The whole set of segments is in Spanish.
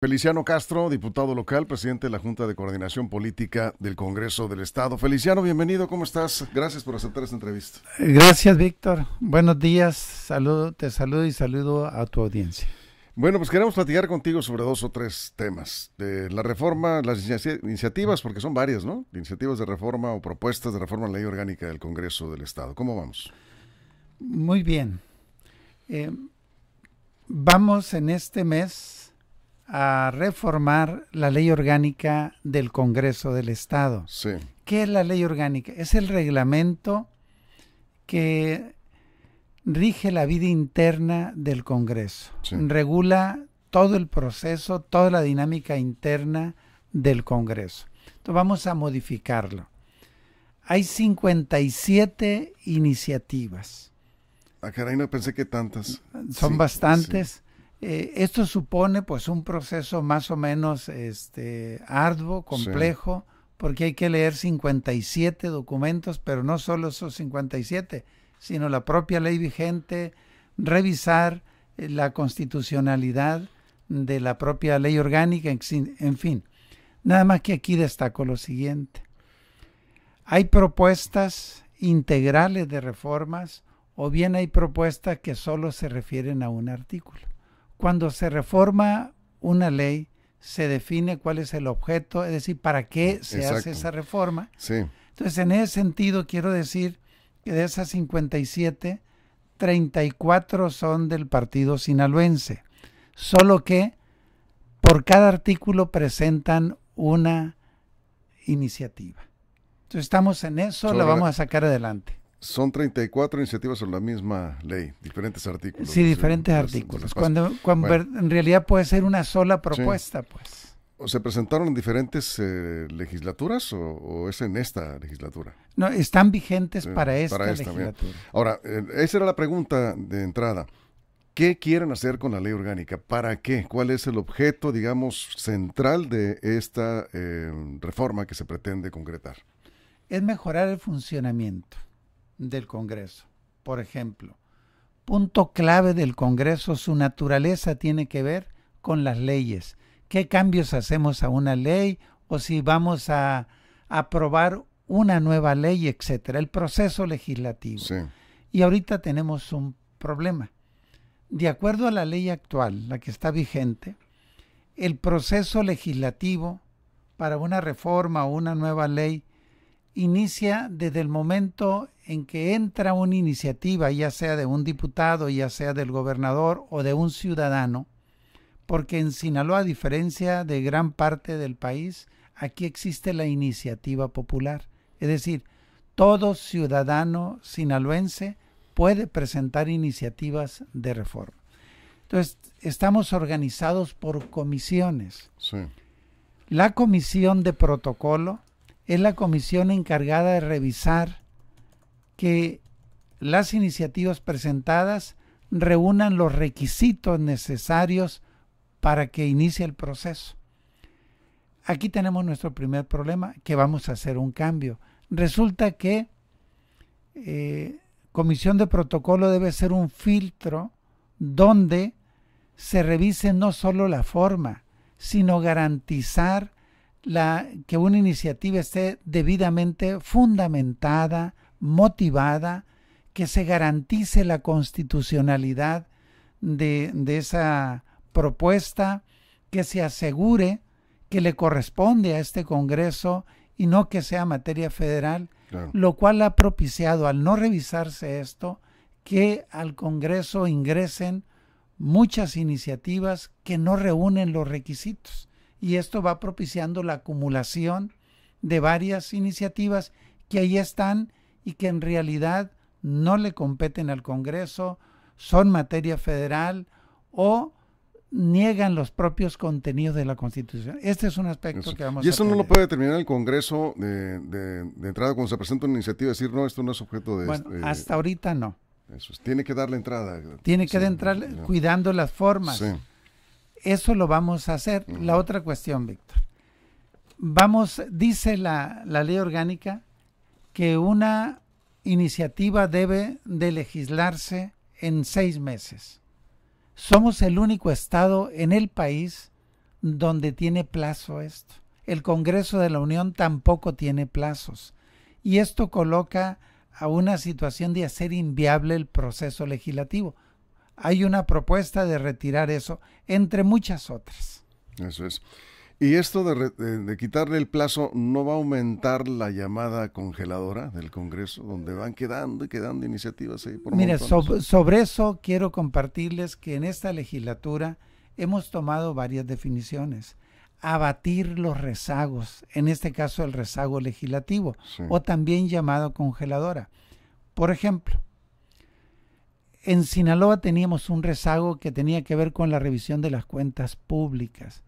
Feliciano Castro, diputado local, presidente de la Junta de Coordinación Política del Congreso del Estado. Feliciano, bienvenido, ¿cómo estás? Gracias por aceptar esta entrevista. Gracias, Víctor. Buenos días, te saludo y saludo a tu audiencia. Bueno, pues queremos platicar contigo sobre dos o tres temas. De la reforma, las iniciativas, porque son varias, ¿no? Iniciativas de reforma o propuestas de reforma a la ley orgánica del Congreso del Estado. ¿Cómo vamos? Muy bien. Vamos en este mes a reformar la ley orgánica del Congreso del Estado. Sí. ¿Qué es la ley orgánica? Es el reglamento que rige la vida interna del Congreso. Sí. Regula todo el proceso, toda la dinámica interna del Congreso. Entonces vamos a modificarlo. Hay 57 iniciativas. Ah, caray, no pensé que tantas. Son bastantes. Sí. Esto supone pues un proceso más o menos arduo, complejo, sí, porque hay que leer 57 documentos, pero no solo esos 57, sino la propia ley vigente, revisar la constitucionalidad de la propia ley orgánica, en fin. Nada más que aquí destaco lo siguiente. Hay propuestas integrales de reformas o bien hay propuestas que solo se refieren a un artículo. Cuando se reforma una ley, se define cuál es el objeto, es decir, para qué se hace esa reforma. Sí. Entonces, en ese sentido, quiero decir que de esas 57, 34 son del partido sinaloense. Solo que por cada artículo presentan una iniciativa. Entonces, estamos en eso, la vamos a sacar adelante. Son 34 iniciativas sobre la misma ley, diferentes artículos. Sí, diferentes artículos. Cuando bueno, en realidad puede ser una sola propuesta, sí, pues. ¿O se presentaron en diferentes legislaturas o es en esta legislatura? No, están vigentes para esta legislatura. Bien. Ahora, esa era la pregunta de entrada. ¿Qué quieren hacer con la ley orgánica? ¿Para qué? ¿Cuál es el objeto, digamos, central de esta reforma que se pretende concretar? Es mejorar el funcionamiento del Congreso. Por ejemplo, punto clave del Congreso, su naturaleza tiene que ver con las leyes. ¿Qué cambios hacemos a una ley o si vamos a aprobar una nueva ley, etcétera? El proceso legislativo. Sí. Y ahorita tenemos un problema. De acuerdo a la ley actual, la que está vigente, el proceso legislativo para una reforma o una nueva ley inicia desde el momento en que entra una iniciativa, ya sea de un diputado, ya sea del gobernador o de un ciudadano, porque en Sinaloa, a diferencia de gran parte del país, aquí existe la iniciativa popular. Es decir, todo ciudadano sinaloense puede presentar iniciativas de reforma. Entonces, estamos organizados por comisiones. Sí. La comisión de protocolo es la comisión encargada de revisar que las iniciativas presentadas reúnan los requisitos necesarios para que inicie el proceso. Aquí tenemos nuestro primer problema, que vamos a hacer un cambio. Resulta que comisión de protocolo debe ser un filtro donde se revise no solo la forma, sino garantizar que una iniciativa esté debidamente fundamentada, motivada, que se garantice la constitucionalidad de esa propuesta, que se asegure que le corresponde a este Congreso y no que sea materia federal, claro, lo cual ha propiciado, al no revisarse esto, que al Congreso ingresen muchas iniciativas que no reúnen los requisitos. Y esto va propiciando la acumulación de varias iniciativas que ahí están y que en realidad no le competen al Congreso, son materia federal o niegan los propios contenidos de la Constitución. Este es un aspecto que vamos a... Y eso no lo puede determinar el Congreso de entrada cuando se presenta una iniciativa, decir, no, esto no es objeto de... Bueno, hasta ahorita no. Eso es, tiene que darle entrada. Tiene que entrar cuidando las formas. Sí. Eso lo vamos a hacer. Uh-huh. La otra cuestión, Víctor. Dice la ley orgánica que una iniciativa debe de legislarse en 6 meses. Somos el único estado en el país donde tiene plazo esto. El Congreso de la Unión tampoco tiene plazos. Y esto coloca a una situación de hacer inviable el proceso legislativo. Hay una propuesta de retirar eso, entre muchas otras. Eso es. ¿Y esto de quitarle el plazo no va a aumentar la llamada congeladora del Congreso, donde van quedando y quedando iniciativas ahí por Mira, montones? sobre eso quiero compartirles que en esta legislatura hemos tomado varias definiciones. Abatir los rezagos, en este caso el rezago legislativo, Sí. o también llamado congeladora. Por ejemplo, en Sinaloa teníamos un rezago que tenía que ver con la revisión de las cuentas públicas.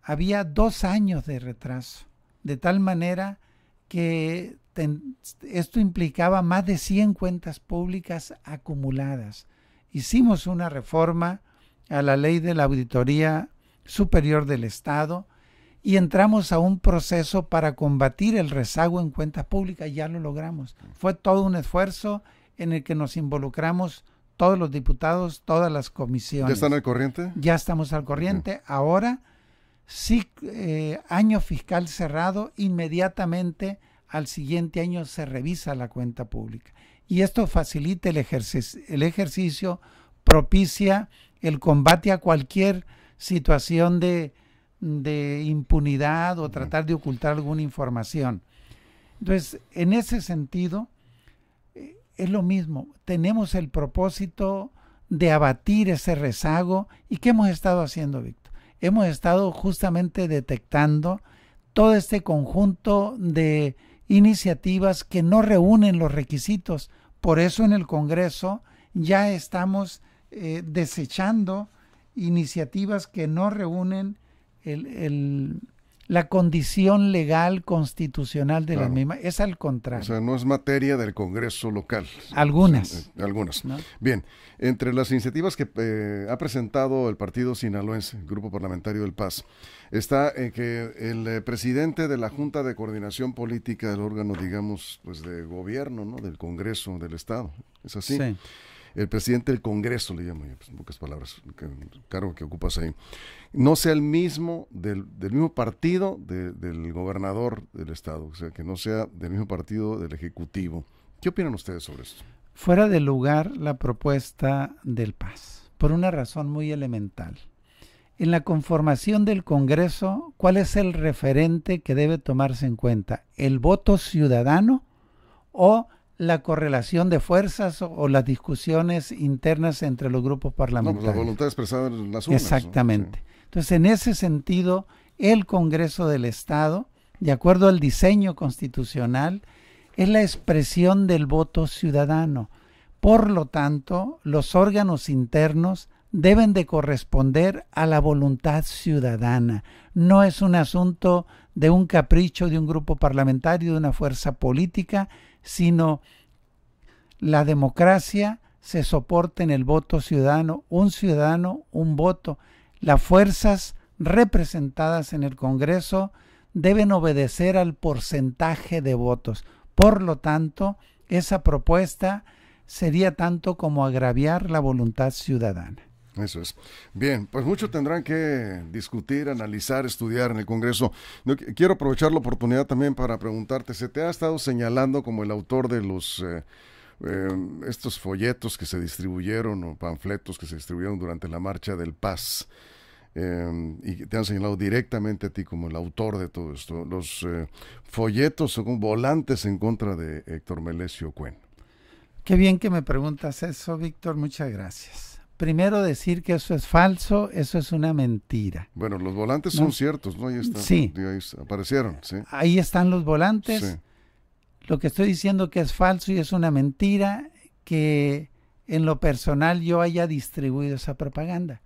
Había 2 años de retraso, de tal manera que esto implicaba más de 100 cuentas públicas acumuladas. Hicimos una reforma a la ley de la Auditoría Superior del Estado y entramos a un proceso para combatir el rezago en cuentas públicas. Ya lo logramos. Fue todo un esfuerzo en el que nos involucramos todos los diputados, todas las comisiones. ¿Ya están al corriente? Ya estamos al corriente. Ahora, sí, año fiscal cerrado, inmediatamente al siguiente año se revisa la cuenta pública. Y esto facilita el ejercicio, propicia el combate a cualquier situación de impunidad o tratar de ocultar alguna información. Entonces, en ese sentido, es lo mismo. Tenemos el propósito de abatir ese rezago. ¿Y qué hemos estado haciendo, Víctor? Hemos estado justamente detectando todo este conjunto de iniciativas que no reúnen los requisitos. Por eso en el Congreso ya estamos desechando iniciativas que no reúnen la condición legal constitucional de las mismas. Es al contrario. O sea, no es materia del Congreso local. Algunas. Algunas. ¿No? Bien, entre las iniciativas que ha presentado el partido sinaloense, el Grupo Parlamentario del Paz, está que el presidente de la Junta de Coordinación Política del órgano, digamos, pues de gobierno, ¿no? Del Congreso del Estado. ¿Es así? Sí. El presidente del Congreso, le llamo yo, pues, en pocas palabras, el cargo que ocupas ahí, no sea el mismo, del mismo partido del gobernador del Estado, o sea, que no sea del mismo partido del Ejecutivo. ¿Qué opinan ustedes sobre esto? Fuera de lugar la propuesta del Paz, por una razón muy elemental. En la conformación del Congreso, ¿cuál es el referente que debe tomarse en cuenta? ¿El voto ciudadano o la correlación de fuerzas o las discusiones internas entre los grupos parlamentarios? No, pues la voluntad expresada en las urnas. Exactamente. ¿No? Sí. Entonces, en ese sentido, el Congreso del Estado, de acuerdo al diseño constitucional, es la expresión del voto ciudadano. Por lo tanto, los órganos internos deben de corresponder a la voluntad ciudadana. No es un asunto de un capricho de un grupo parlamentario, de una fuerza política, sino la democracia se soporta en el voto ciudadano, un voto. Las fuerzas representadas en el Congreso deben obedecer al porcentaje de votos. Por lo tanto, esa propuesta sería tanto como agraviar la voluntad ciudadana. Eso es. Bien, pues mucho tendrán que discutir, analizar, estudiar en el Congreso. Quiero aprovechar la oportunidad también para preguntarte, ¿se te ha estado señalando como el autor de los estos folletos que se distribuyeron o panfletos que se distribuyeron durante la Marcha del Paz? Y te han señalado directamente a ti como el autor de todo esto. Los folletos son volantes en contra de Héctor Melesio Cuen. Qué bien que me preguntas eso, Víctor, muchas gracias. Primero decir que eso es falso, eso es una mentira. Bueno, los volantes son ciertos, ¿no? Ahí están, sí. Ahí aparecieron, sí. Ahí están los volantes. Sí. Lo que estoy diciendo que es falso y es una mentira, que en lo personal yo haya distribuido esa propaganda.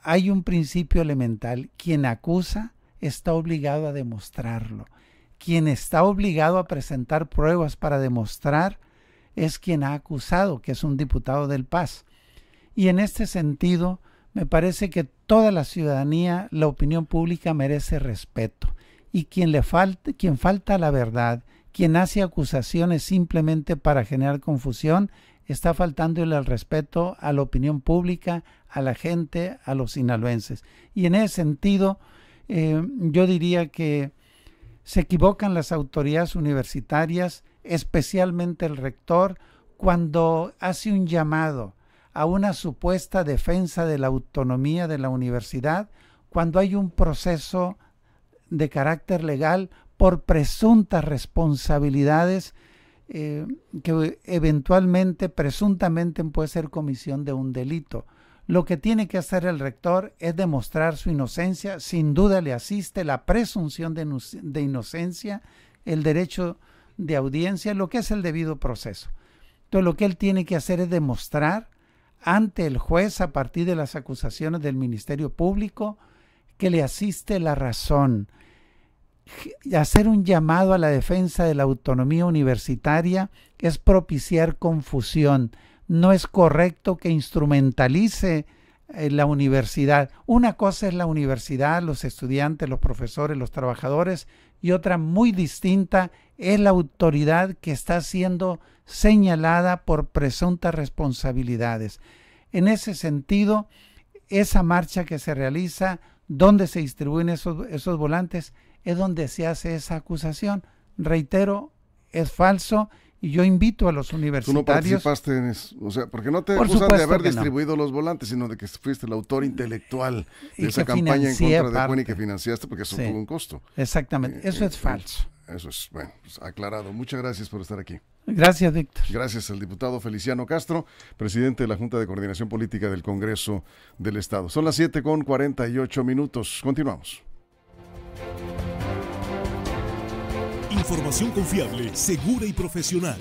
Hay un principio elemental. Quien acusa está obligado a demostrarlo. Quien está obligado a presentar pruebas para demostrar es quien ha acusado, que es un diputado del Paz. Y en este sentido, me parece que toda la ciudadanía, la opinión pública merece respeto. Y quien falta a la verdad, quien hace acusaciones simplemente para generar confusión, está faltándole el respeto a la opinión pública, a la gente, a los sinaloenses. Y en ese sentido, yo diría que se equivocan las autoridades universitarias, especialmente el rector, cuando hace un llamado a una supuesta defensa de la autonomía de la universidad, cuando hay un proceso de carácter legal por presuntas responsabilidades que eventualmente, presuntamente puede ser comisión de un delito. Lo que tiene que hacer el rector es demostrar su inocencia. Sin duda le asiste la presunción de inocencia, el derecho de audiencia, lo que es el debido proceso. Entonces lo que él tiene que hacer es demostrar ante el juez, a partir de las acusaciones del Ministerio Público, que le asiste la razón. Hacer un llamado a la defensa de la autonomía universitaria es propiciar confusión. No es correcto que instrumentalice la universidad. Una cosa es la universidad, los estudiantes, los profesores, los trabajadores, y otra muy distinta es la autoridad que está siendo señalada por presuntas responsabilidades. En ese sentido, esa marcha que se realiza, donde se distribuyen esos volantes, es donde se hace esa acusación. Reitero, es falso. Y yo invito a los universitarios... ¿Tú no participaste en eso? O sea, porque no te Por acusan de haber supuesto que distribuido los volantes, sino de que fuiste el autor intelectual Y de esa que campaña en financié contra de Cueni, parte. que financiaste, porque eso Sí. tuvo un costo. Exactamente, eso es falso. Eso es, bueno, pues aclarado. Muchas gracias por estar aquí. Gracias, Víctor. Gracias al diputado Feliciano Castro, presidente de la Junta de Coordinación Política del Congreso del Estado. Son las 7:48. Continuamos. Información confiable, segura y profesional.